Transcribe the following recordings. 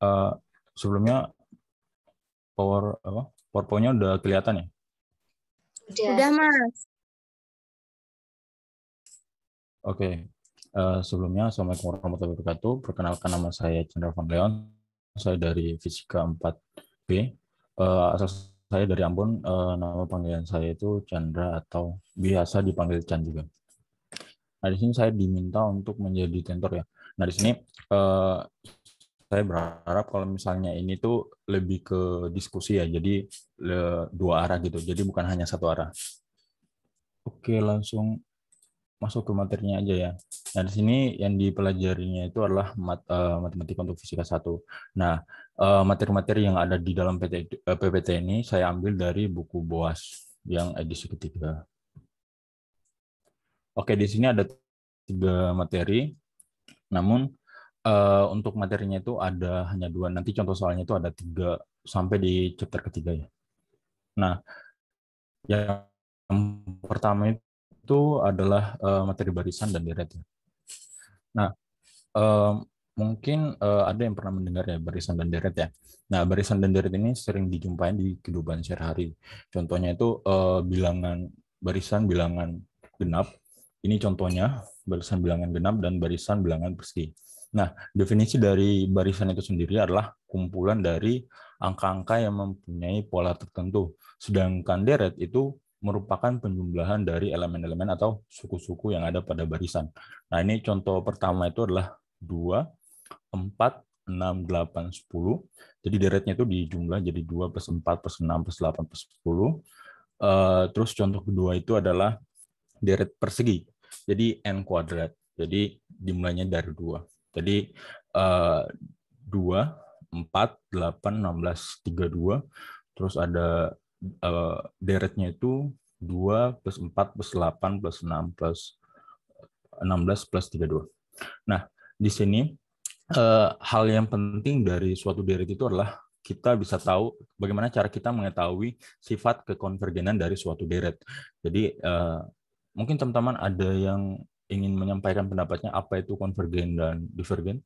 Eh, Sebelumnya PowerPoint-nya udah kelihatan ya? Udah, Mas. Oke. Sebelumnya Assalamualaikum warahmatullahi wabarakatuh. Perkenalkan, nama saya Chandra Van Leon. Saya dari Fisika 4B. Asal saya dari Ambon. Nama panggilan saya itu Chandra atau biasa dipanggil Chan juga. Nah, di sini saya diminta untuk menjadi tentor ya. Nah, di sini eh, saya berharap kalau misalnya ini tuh lebih ke diskusi ya. Jadi dua arah gitu. Jadi bukan hanya satu arah. Oke, langsung masuk ke materinya aja ya. Nah, di sini yang dipelajarinya itu adalah matematika untuk fisika 1. Nah, materi-materi yang ada di dalam PPT ini saya ambil dari buku BOAS yang edisi ketiga. Oke, di sini ada 3 materi, namun untuk materinya itu ada hanya 2. Nanti contoh soalnya itu ada 3 sampai di chapter ketiga ya. Nah, yang pertama itu adalah materi barisan dan deret ya. Nah, eh, mungkin ada yang pernah mendengar ya barisan dan deret ya. Nah, barisan dan deret ini sering dijumpai di kehidupan sehari-hari. Contohnya itu bilangan barisan bilangan genap. Ini contohnya barisan bilangan genap dan barisan bilangan persegi. Nah, definisi dari barisan itu sendiri adalah kumpulan dari angka-angka yang mempunyai pola tertentu. Sedangkan deret itu merupakan penjumlahan dari elemen-elemen atau suku-suku yang ada pada barisan. Nah, ini contoh pertama itu adalah 2, 4, 6, 8, 10. Jadi deretnya itu dijumlah jadi 2 plus 4 plus 6 plus 8 plus 10. Terus contoh kedua itu adalah deret persegi. Jadi n kuadrat. Jadi jumlahnya dari 2. Jadi 2, 4, 8, 16, 32. Terus ada deretnya itu 2 plus 4 plus 8 plus 6 plus 16 plus 32. Nah, di sini hal yang penting dari suatu deret itu adalah kita bisa tahu bagaimana cara kita mengetahui sifat kekonvergenan dari suatu deret. Jadi mungkin teman-teman ada yang ingin menyampaikan pendapatnya apa itu konvergen dan divergen.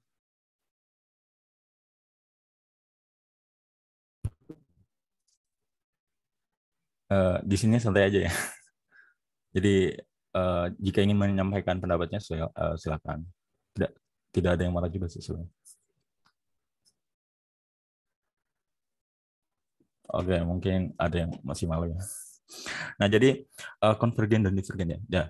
Di sini santai aja ya. Jadi jika ingin menyampaikan pendapatnya silakan. Tidak tidak ada yang marah juga sih sebenarnya. Oke, mungkin ada yang masih malu ya. Nah, jadi konvergen dan divergen ya. Ya,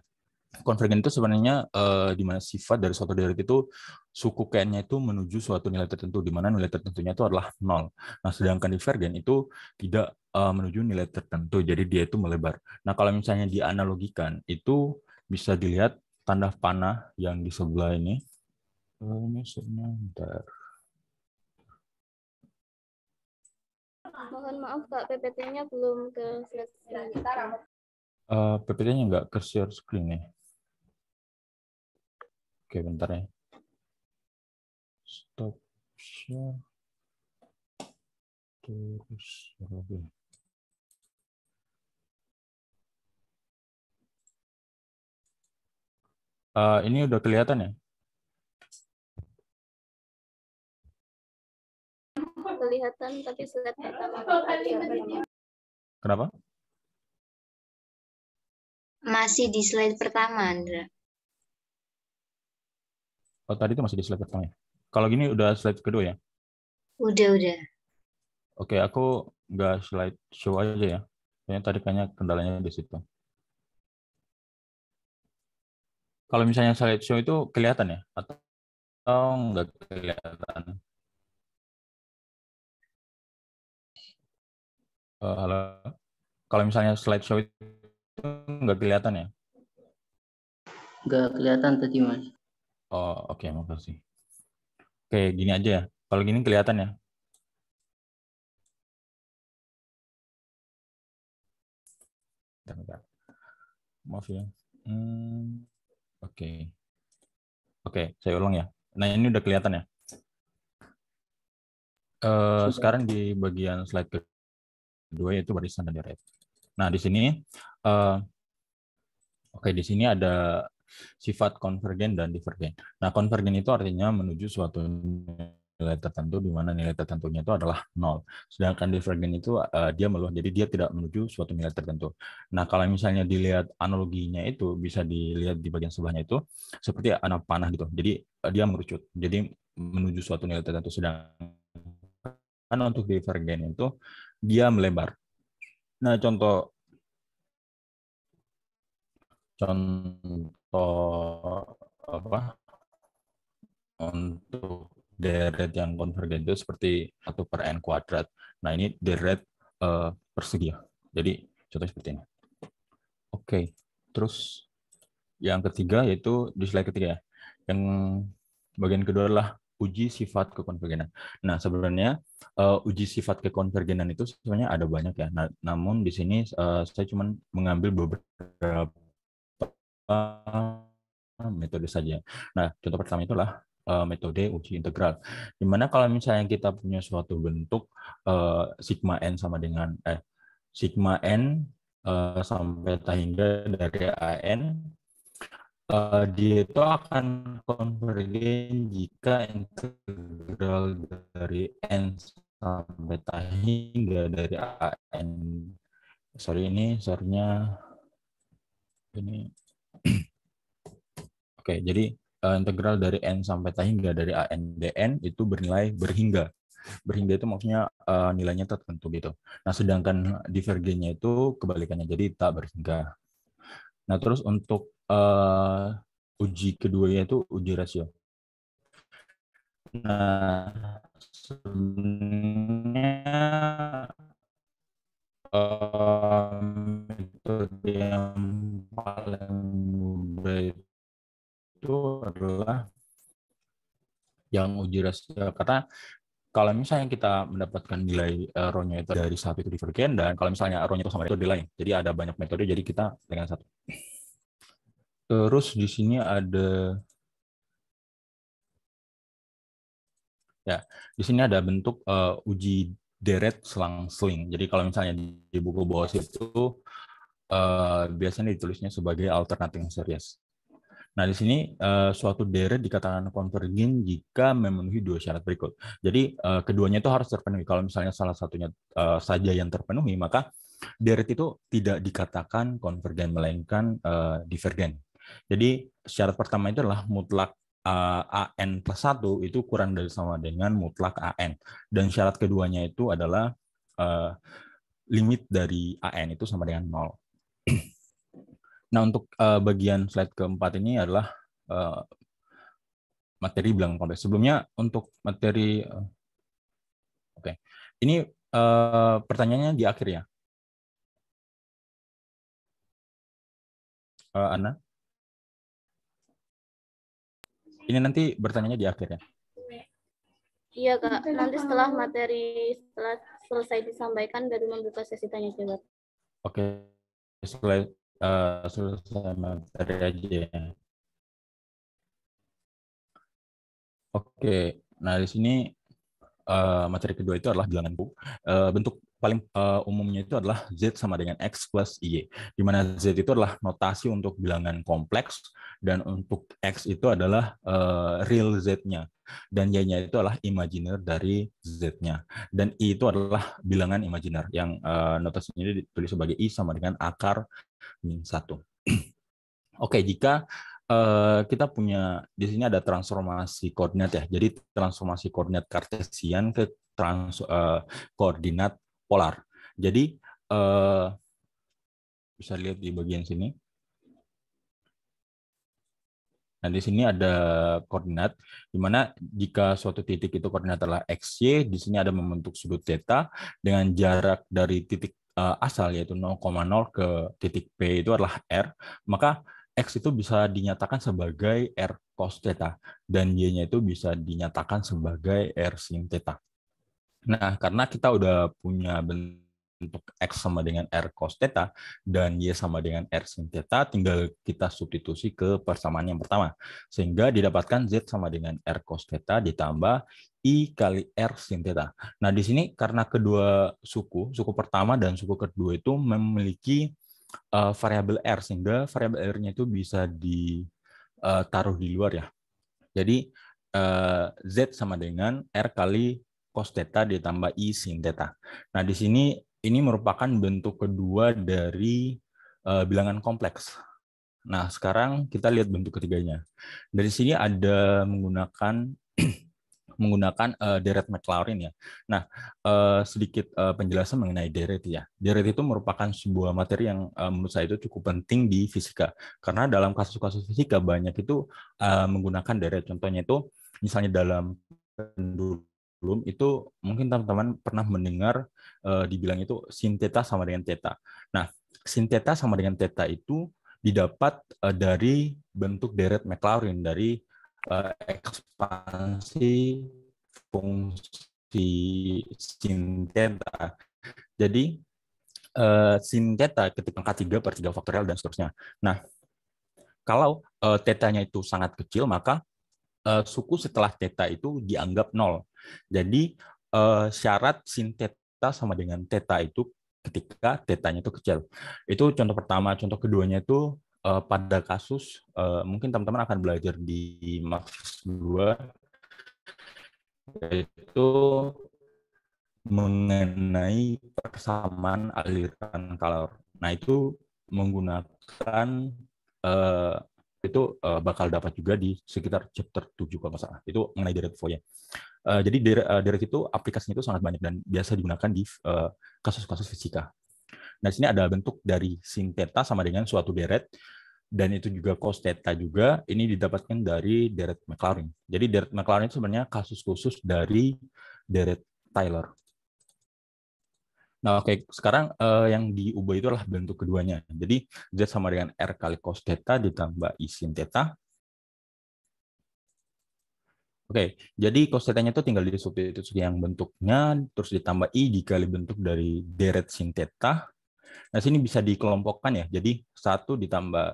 konvergen itu sebenarnya di mana sifat dari suatu deret itu suku k-nya itu menuju suatu nilai tertentu, di mana nilai tertentunya itu adalah 0. Nah, sedangkan divergen itu tidak menuju nilai tertentu, jadi dia itu melebar. Nah, kalau misalnya dianalogikan, itu bisa dilihat tanda panah yang di sebelah ini. Ini sebentar. Mohon maaf Kak, PPT-nya belum ke slide. PPT-nya nggak ke share screen ya. Oke, bentar ya. Stop share. Terus lagi. Ini udah kelihatan ya? Kelihatan, tapi slide pertama. Kenapa? Masih di slide pertama, Andra. Oh, tadi itu masih di slide pertama ya? Kalau gini udah slide kedua ya? Udah. Oke, aku nggak slide show aja ya. Kayaknya tadi kayaknya kendalanya di situ. Kalau misalnya slide show itu kelihatan ya? Atau nggak kelihatan? Halo? Kalau misalnya slide show itu nggak kelihatan ya? Nggak kelihatan tadi, Mas. Oh, oke, makasih. Oke, gini aja ya. Kalau gini kelihatan ya? Bentar. Maaf ya. Oke. Oke, saya ulang ya. Nah, ini udah kelihatan ya? Sekarang di bagian slide kedua yaitu barisan dan deret. Nah, di sini oke, di sini ada sifat konvergen dan divergen. Nah, konvergen itu artinya menuju suatu nilai tertentu di mana nilai tertentunya itu adalah 0. Sedangkan divergen itu dia meluas, jadi dia tidak menuju suatu nilai tertentu. Nah, kalau misalnya dilihat analoginya itu bisa dilihat di bagian sebelahnya itu seperti anak panah gitu. Jadi dia mengerucut, jadi menuju suatu nilai tertentu. Sedangkan untuk divergen itu dia melebar. Nah, contoh apa untuk deret yang konvergen itu seperti 1/n². Nah, ini deret persegi ya. Jadi contohnya seperti ini. Oke, terus yang ketiga yaitu di slide ketiga ya. Yang bagian kedua adalah uji sifat kekonvergenan. Nah, sebenarnya uji sifat kekonvergenan itu sebenarnya ada banyak ya. Nah, namun di sini saya cuma mengambil beberapa metode saja. Nah, contoh pertama itulah metode uji integral. Dimana kalau misalnya kita punya suatu bentuk sigma n sama dengan sigma n sampai hingga dari an, dia itu akan konvergen jika integral dari n sampai hingga dari an. Sorry, ini sorry-nya ini. Oke, jadi integral dari n sampai hingga dari an dn itu bernilai berhingga. Berhingga itu maksudnya nilainya tertentu gitu. Nah, sedangkan divergennya itu kebalikannya, jadi tak berhingga. Nah, terus untuk uji keduanya itu uji rasio. Nah, sebenarnya metode yang paling mudah itu adalah yang uji rasio, karena kalau misalnya kita mendapatkan nilai rho-nya itu dari satu itu divergen, dan kalau misalnya rho-nya itu sama itu lain, jadi ada banyak metode, jadi kita dengan satu. Terus di sini ada ya, di sini ada bentuk uji deret selang-seling. Jadi kalau misalnya di buku bawah itu biasanya ditulisnya sebagai alternating series. Nah, di sini suatu deret dikatakan konvergen jika memenuhi dua syarat berikut. Jadi keduanya itu harus terpenuhi. Kalau misalnya salah satunya saja yang terpenuhi, maka deret itu tidak dikatakan konvergen melainkan divergen. Jadi syarat pertama itu adalah mutlak AN plus 1 itu kurang dari sama dengan mutlak AN. Dan syarat keduanya itu adalah limit dari AN itu sama dengan 0. Nah, untuk bagian slide keempat ini adalah materi bilangan kompleks. Sebelumnya untuk materi, oke. Ini pertanyaannya di akhir ya, Anna. Ini nanti bertanyanya di akhir ya. Iya Kak, nanti setelah setelah selesai disampaikan baru membuka sesi tanya jawab. Oke, selesai materi aja ya. Oke, nah di sini materi kedua itu adalah bilangan Bu. Bentuk paling umumnya itu adalah Z sama dengan X plus Y, di mana Z itu adalah notasi untuk bilangan kompleks, dan untuk X itu adalah real Z-nya, dan Y-nya itu adalah imajiner dari Z-nya, dan I itu adalah bilangan imajiner yang notasinya ditulis sebagai I sama dengan akar min 1. Oke, jika kita punya di sini ada transformasi koordinat ya. Jadi transformasi koordinat kartesian ke koordinat polar. Jadi bisa lihat di bagian sini. Nah, di sini ada koordinat, di mana jika suatu titik itu koordinat adalah XY, di sini ada membentuk sudut theta dengan jarak dari titik asal yaitu 0,0 ke titik P itu adalah R, maka X itu bisa dinyatakan sebagai R cos theta, dan Y-nya itu bisa dinyatakan sebagai R sin theta. Nah, karena kita udah punya bentuk X sama dengan R cos theta dan Y sama dengan R sin theta, tinggal kita substitusi ke persamaan yang pertama, sehingga didapatkan Z sama dengan R cos theta ditambah I kali R sin theta. Nah, di sini karena kedua suku pertama dan suku kedua itu memiliki variabel R, sehingga variabel R-nya itu bisa ditaruh di luar ya. Jadi Z sama dengan R kali cos theta ditambah I sin theta. Nah, di sini ini merupakan bentuk kedua dari bilangan kompleks. Nah, sekarang kita lihat bentuk ketiganya. Dari sini ada menggunakan deret Maclaurin ya. Nah, sedikit penjelasan mengenai deret ya. Deret itu merupakan sebuah materi yang menurut saya itu cukup penting di fisika. Karena dalam kasus-kasus fisika banyak itu menggunakan deret. Contohnya itu misalnya dalam pendulum itu mungkin teman-teman pernah mendengar dibilang itu sin theta sama dengan theta. Nah, sin theta sama dengan theta itu didapat dari bentuk deret Maclaurin dari ekspansi fungsi sin theta. Jadi sin theta ketika angka 3 per 3 faktorial dan seterusnya. Nah, kalau theta-nya itu sangat kecil, maka suku setelah theta itu dianggap 0. Jadi syarat sin theta sama dengan theta itu ketika theta-nya itu kecil. Itu contoh pertama. Contoh keduanya itu pada kasus mungkin teman-teman akan belajar di Max 2 yaitu mengenai persamaan aliran kalor. Nah, itu menggunakan itu bakal dapat juga di sekitar chapter 7 kalau nggak salah. Itu mengenai deret Fourier. Jadi deret itu aplikasinya itu sangat banyak dan biasa digunakan di kasus-kasus fisika. Nah, di sini ada bentuk dari sin theta sama dengan suatu deret, dan itu juga cos theta juga, ini didapatkan dari deret Maclaurin. Jadi deret Maclaurin itu sebenarnya kasus khusus dari deret Taylor. Nah, oke, sekarang yang diubah itu adalah bentuk keduanya. Jadi Z sama dengan R kali cos theta ditambah I sin theta. Oke, jadi cos theta-nya itu tinggal disubstitusi yang bentuknya, terus ditambah I dikali bentuk dari deret sin theta. Nah, sini bisa dikelompokkan ya. Jadi 1 ditambah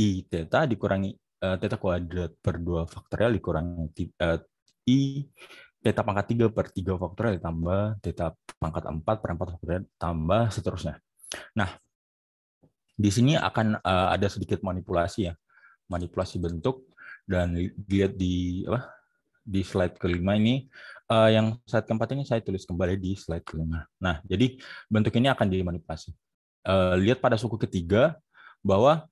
I theta dikurangi theta kuadrat per 2 faktorial dikurangi I theta pangkat 3 per 3 faktorial ditambah theta pangkat 4 per 4 faktorial tambah seterusnya. Nah, di sini akan ada sedikit manipulasi ya. Manipulasi bentuk, dan dilihat di slide kelima ini, yang slide keempat ini saya tulis kembali di slide kelima. Nah, jadi bentuk ini akan dimanipulasi. Lihat pada suku ketiga bahwa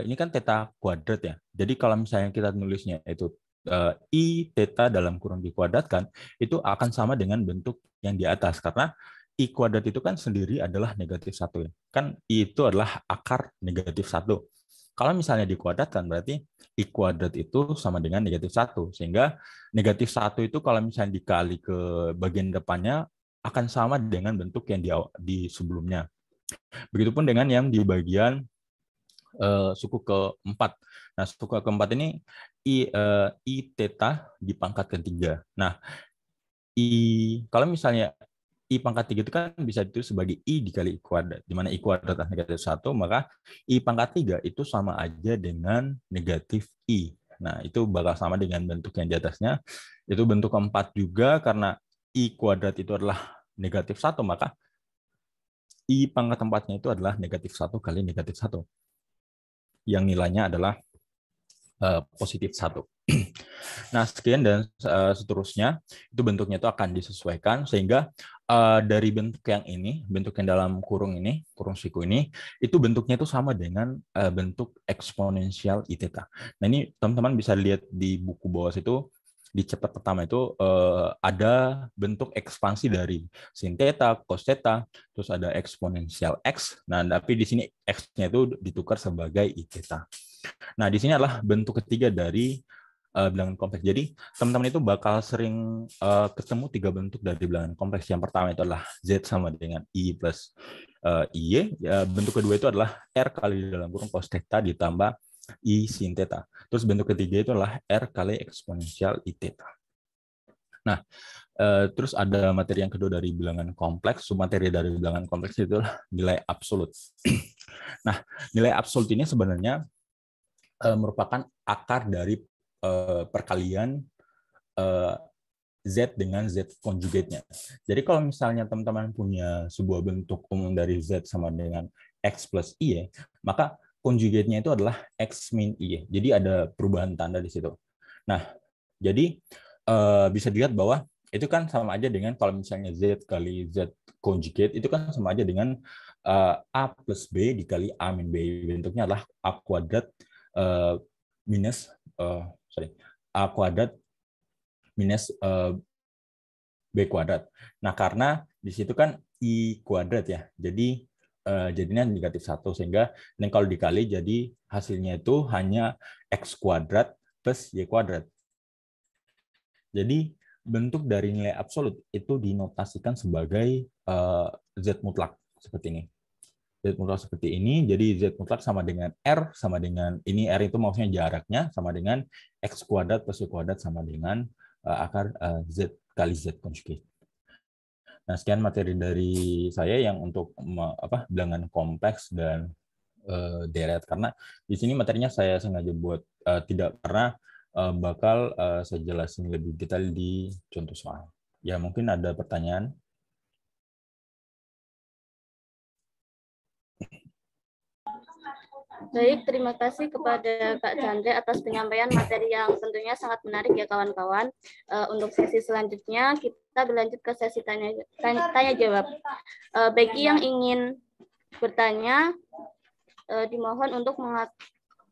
ini kan theta kuadrat ya. Jadi kalau misalnya kita nulisnya itu I theta dalam kurung dikuadratkan, itu akan sama dengan bentuk yang di atas. Karena I kuadrat itu kan sendiri adalah negatif 1. Ya. Kan I itu adalah akar negatif 1. Kalau misalnya dikuadratkan, berarti I kuadrat itu sama dengan negatif 1. Sehingga negatif 1 itu kalau misalnya dikali ke bagian depannya, akan sama dengan bentuk yang di sebelumnya. Begitupun dengan yang di bagian suku keempat. Nah, suku keempat ini I theta di pangkat ketiga. Nah, kalau misalnya I pangkat 3 itu kan bisa ditulis sebagai I dikali I kuadrat, di mana I kuadrat adalah negatif 1, maka I pangkat 3 itu sama aja dengan negatif I. Nah, itu bakal sama dengan bentuk yang di atasnya. Itu bentuk keempat juga, karena I kuadrat itu adalah negatif 1, maka I pangkat 4-nya itu adalah negatif 1 kali negatif 1. Yang nilainya adalah positif 1. Nah, sekian dan seterusnya, itu bentuknya itu akan disesuaikan, sehingga dari bentuk yang ini, bentuk yang dalam kurung ini, kurung siku ini, itu bentuknya itu sama dengan bentuk eksponensial I theta. Nah, ini teman-teman bisa lihat di buku bawah situ, di chapter pertama itu ada bentuk ekspansi dari sin theta, cos theta, terus ada eksponensial X. Nah, tapi di sini X-nya itu ditukar sebagai I theta. Nah, di sini adalah bentuk ketiga dari bilangan kompleks. Jadi, teman-teman itu bakal sering ketemu 3 bentuk dari bilangan kompleks. Yang pertama itu adalah Z sama dengan I plus IY. Bentuk kedua itu adalah R kali dalam kurung cos theta ditambah I sin theta. Terus bentuk ketiga itu adalah R kali eksponensial I theta. Nah, terus ada materi yang kedua dari bilangan kompleks. Submateri dari bilangan kompleks itu adalah nilai absolut. Nah, nilai absolut ini sebenarnya merupakan akar dari perkalian Z dengan Z conjugate-nya. Jadi kalau misalnya teman-teman punya sebuah bentuk umum dari Z sama dengan X plus Y, maka conjugate-nya itu adalah X min Y. Jadi ada perubahan tanda di situ. Nah, Jadi bisa dilihat bahwa itu kan sama aja dengan kalau misalnya Z kali Z conjugate itu kan sama aja dengan A plus B dikali A min B. Bentuknya adalah A kuadrat minus A kuadrat minus B kuadrat. Nah, karena di situ kan I kuadrat ya. Jadi jadinya negatif 1. Sehingga ini kalau dikali jadi hasilnya itu hanya X kuadrat plus Y kuadrat. Jadi bentuk dari nilai absolut itu dinotasikan sebagai Z mutlak seperti ini. Z mutlak seperti ini, jadi Z mutlak sama dengan R, sama dengan, ini R itu maksudnya jaraknya, sama dengan X kuadrat plus Y kuadrat sama dengan akar Z kali Z conjugate. Nah, sekian materi dari saya yang untuk bilangan kompleks dan deret, karena di sini materinya saya sengaja buat tidak, karena bakal saya jelasin lebih detail di contoh soal. Ya, mungkin ada pertanyaan. Baik, terima kasih kepada Kak Chandra atas penyampaian materi yang tentunya sangat menarik ya kawan-kawan. Untuk sesi selanjutnya kita berlanjut ke sesi tanya jawab. Bagi yang ingin bertanya, dimohon untuk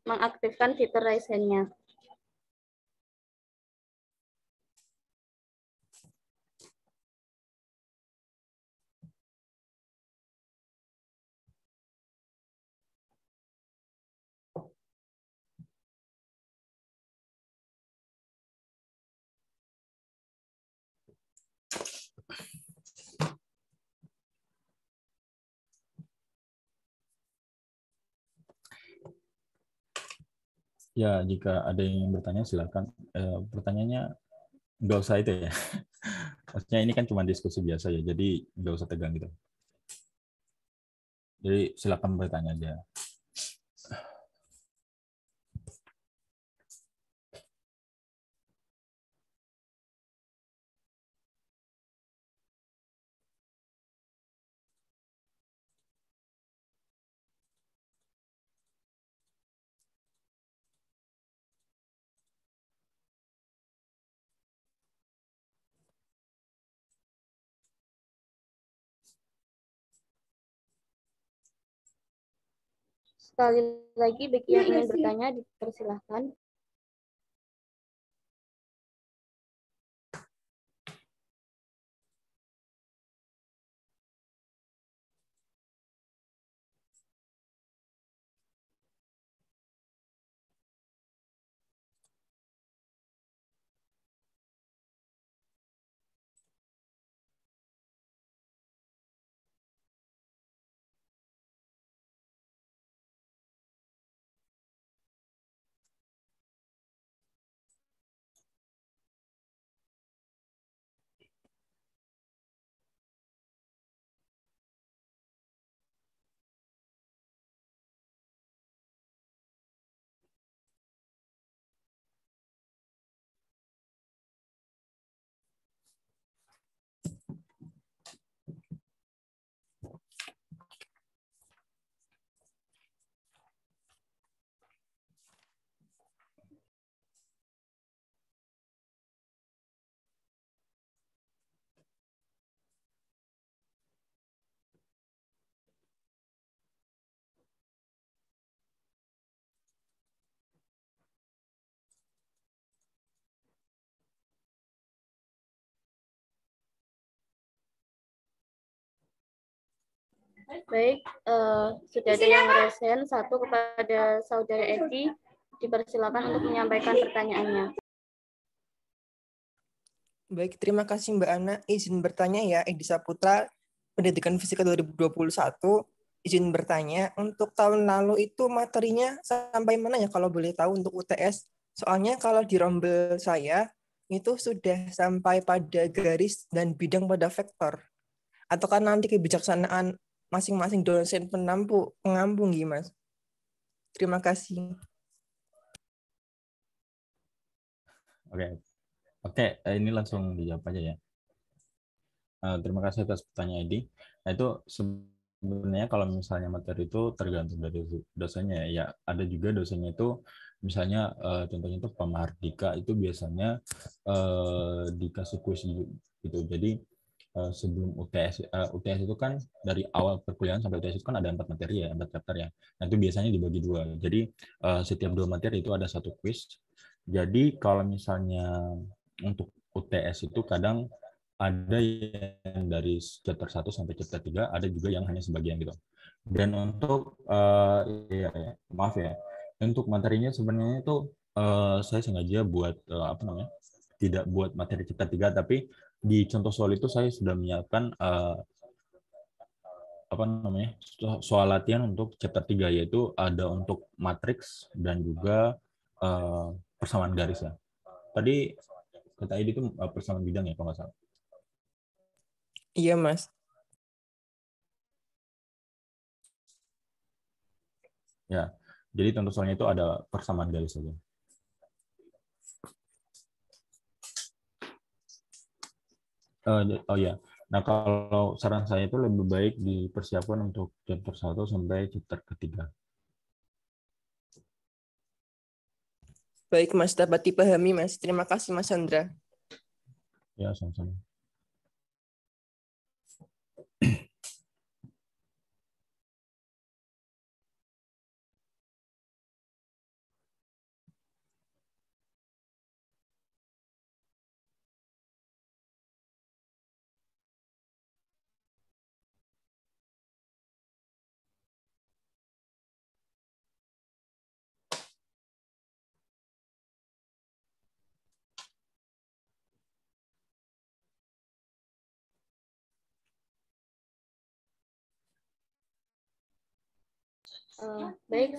mengaktifkan fitur raise hand-nya. Ya, jika ada yang bertanya silakan. Pertanyaannya nggak usah itu ya. Maksudnya ini kan cuma diskusi biasa ya, jadi nggak usah tegang gitu. Jadi silakan bertanya aja. Sekali lagi, bagi yang ingin bertanya, dipersilahkan. Baik, sudah ada yang raise hand, satu kepada Saudara Edi, dipersilakan untuk menyampaikan pertanyaannya. Baik, terima kasih Mbak Ana. Izin bertanya ya, Edi Saputra, Pendidikan Fisika 2021. Izin bertanya, untuk tahun lalu itu materinya sampai mana ya kalau boleh tahu untuk UTS? Soalnya kalau di rombel saya, itu sudah sampai pada garis dan bidang pada vektor. Atau kan nanti kebijaksanaan masing-masing dosen pengampung Mas. Terima kasih. Oke, ini langsung dijawab aja ya. Terima kasih atas pertanyaan Edi. Nah, itu sebenarnya kalau misalnya materi itu tergantung dari dosennya ya. Ada juga dosennya itu Misalnya contohnya itu Pak Mahardika itu biasanya dikasih kuis gitu. Jadi sebelum UTS, UTS itu kan dari awal perkuliahan sampai UTS itu kan ada 4 materi ya, 4 chapter ya. Nah itu biasanya dibagi 2. Jadi setiap 2 materi itu ada 1 kuis. Jadi kalau misalnya untuk UTS itu kadang ada yang dari chapter 1 sampai chapter 3, ada juga yang hanya sebagian gitu. Dan untuk maaf ya, untuk materinya sebenarnya itu saya sengaja buat apa namanya, tidak buat materi chapter 3, tapi di contoh soal itu saya sudah menyiapkan apa namanya, soal latihan untuk chapter 3, yaitu ada untuk matriks dan juga persamaan garis ya. Tadi kata ID itu persamaan bidang ya kalau nggak salah. Iya, Mas. Ya, jadi contoh soalnya itu ada persamaan garis saja. Oh ya, nah kalau saran saya itu lebih baik dipersiapkan untuk chapter 1 sampai chapter ketiga. Baik, Mas. Dapat dipahami, Mas. Terima kasih, Mas Chandra. Ya, sama-sama. Baik,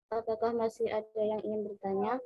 apakah masih ada yang ingin bertanya?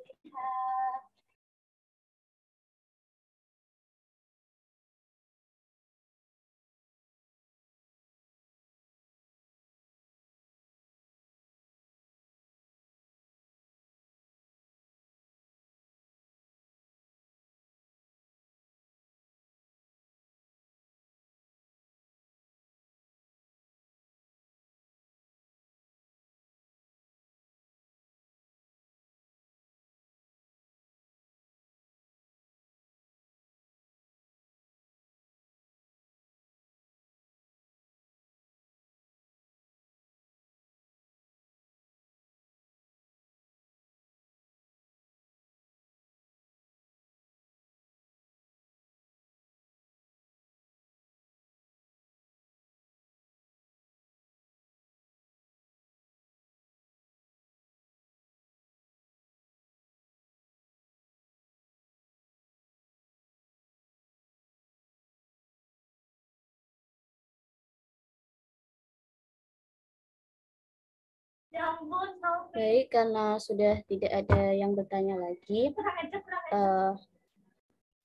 Baik, karena sudah tidak ada yang bertanya lagi,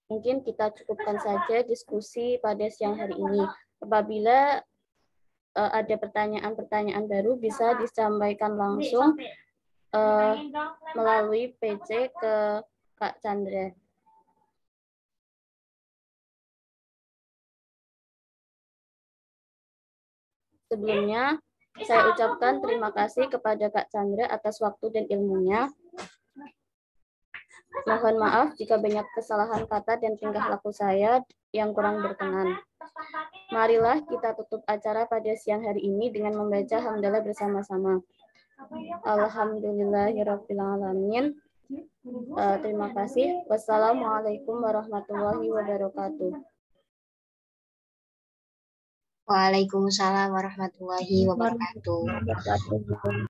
mungkin kita cukupkan saja diskusi pada siang hari ini. Apabila ada pertanyaan-pertanyaan baru, bisa disampaikan langsung melalui PC ke Kak Chandra. Sebelumnya, saya ucapkan terima kasih kepada Kak Chandra atas waktu dan ilmunya. Mohon maaf jika banyak kesalahan kata dan tingkah laku saya yang kurang berkenan. Marilah kita tutup acara pada siang hari ini dengan membaca hamdalah bersama-sama. Alhamdulillahirrabbilalamin. Terima kasih. Wassalamualaikum warahmatullahi wabarakatuh. Waalaikumsalam warahmatullahi wabarakatuh.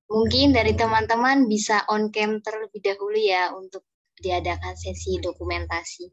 Mungkin dari teman-teman bisa on cam terlebih dahulu ya untuk diadakan sesi dokumentasi.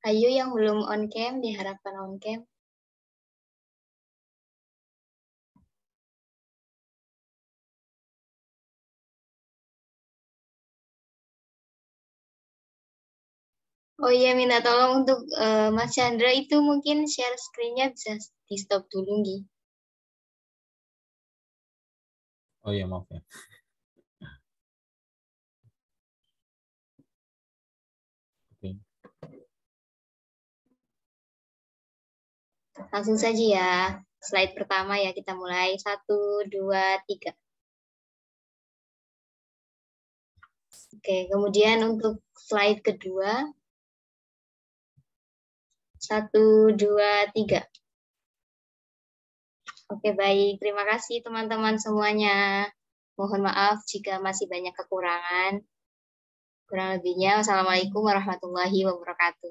Ayo yang belum on cam, diharapkan on cam. Oh iya, minta tolong untuk Mas Chandra itu mungkin share screen-nya bisa di stop dulu, Ngi. Oh iya, maaf ya. Oke. Langsung saja ya. Slide pertama ya, kita mulai. 1, 2, 3. Oke, kemudian untuk slide kedua. 1, 2, 3. Oke, baik. Terima kasih teman-teman semuanya. Mohon maaf jika masih banyak kekurangan. Kurang lebihnya, wassalamualaikum warahmatullahi wabarakatuh.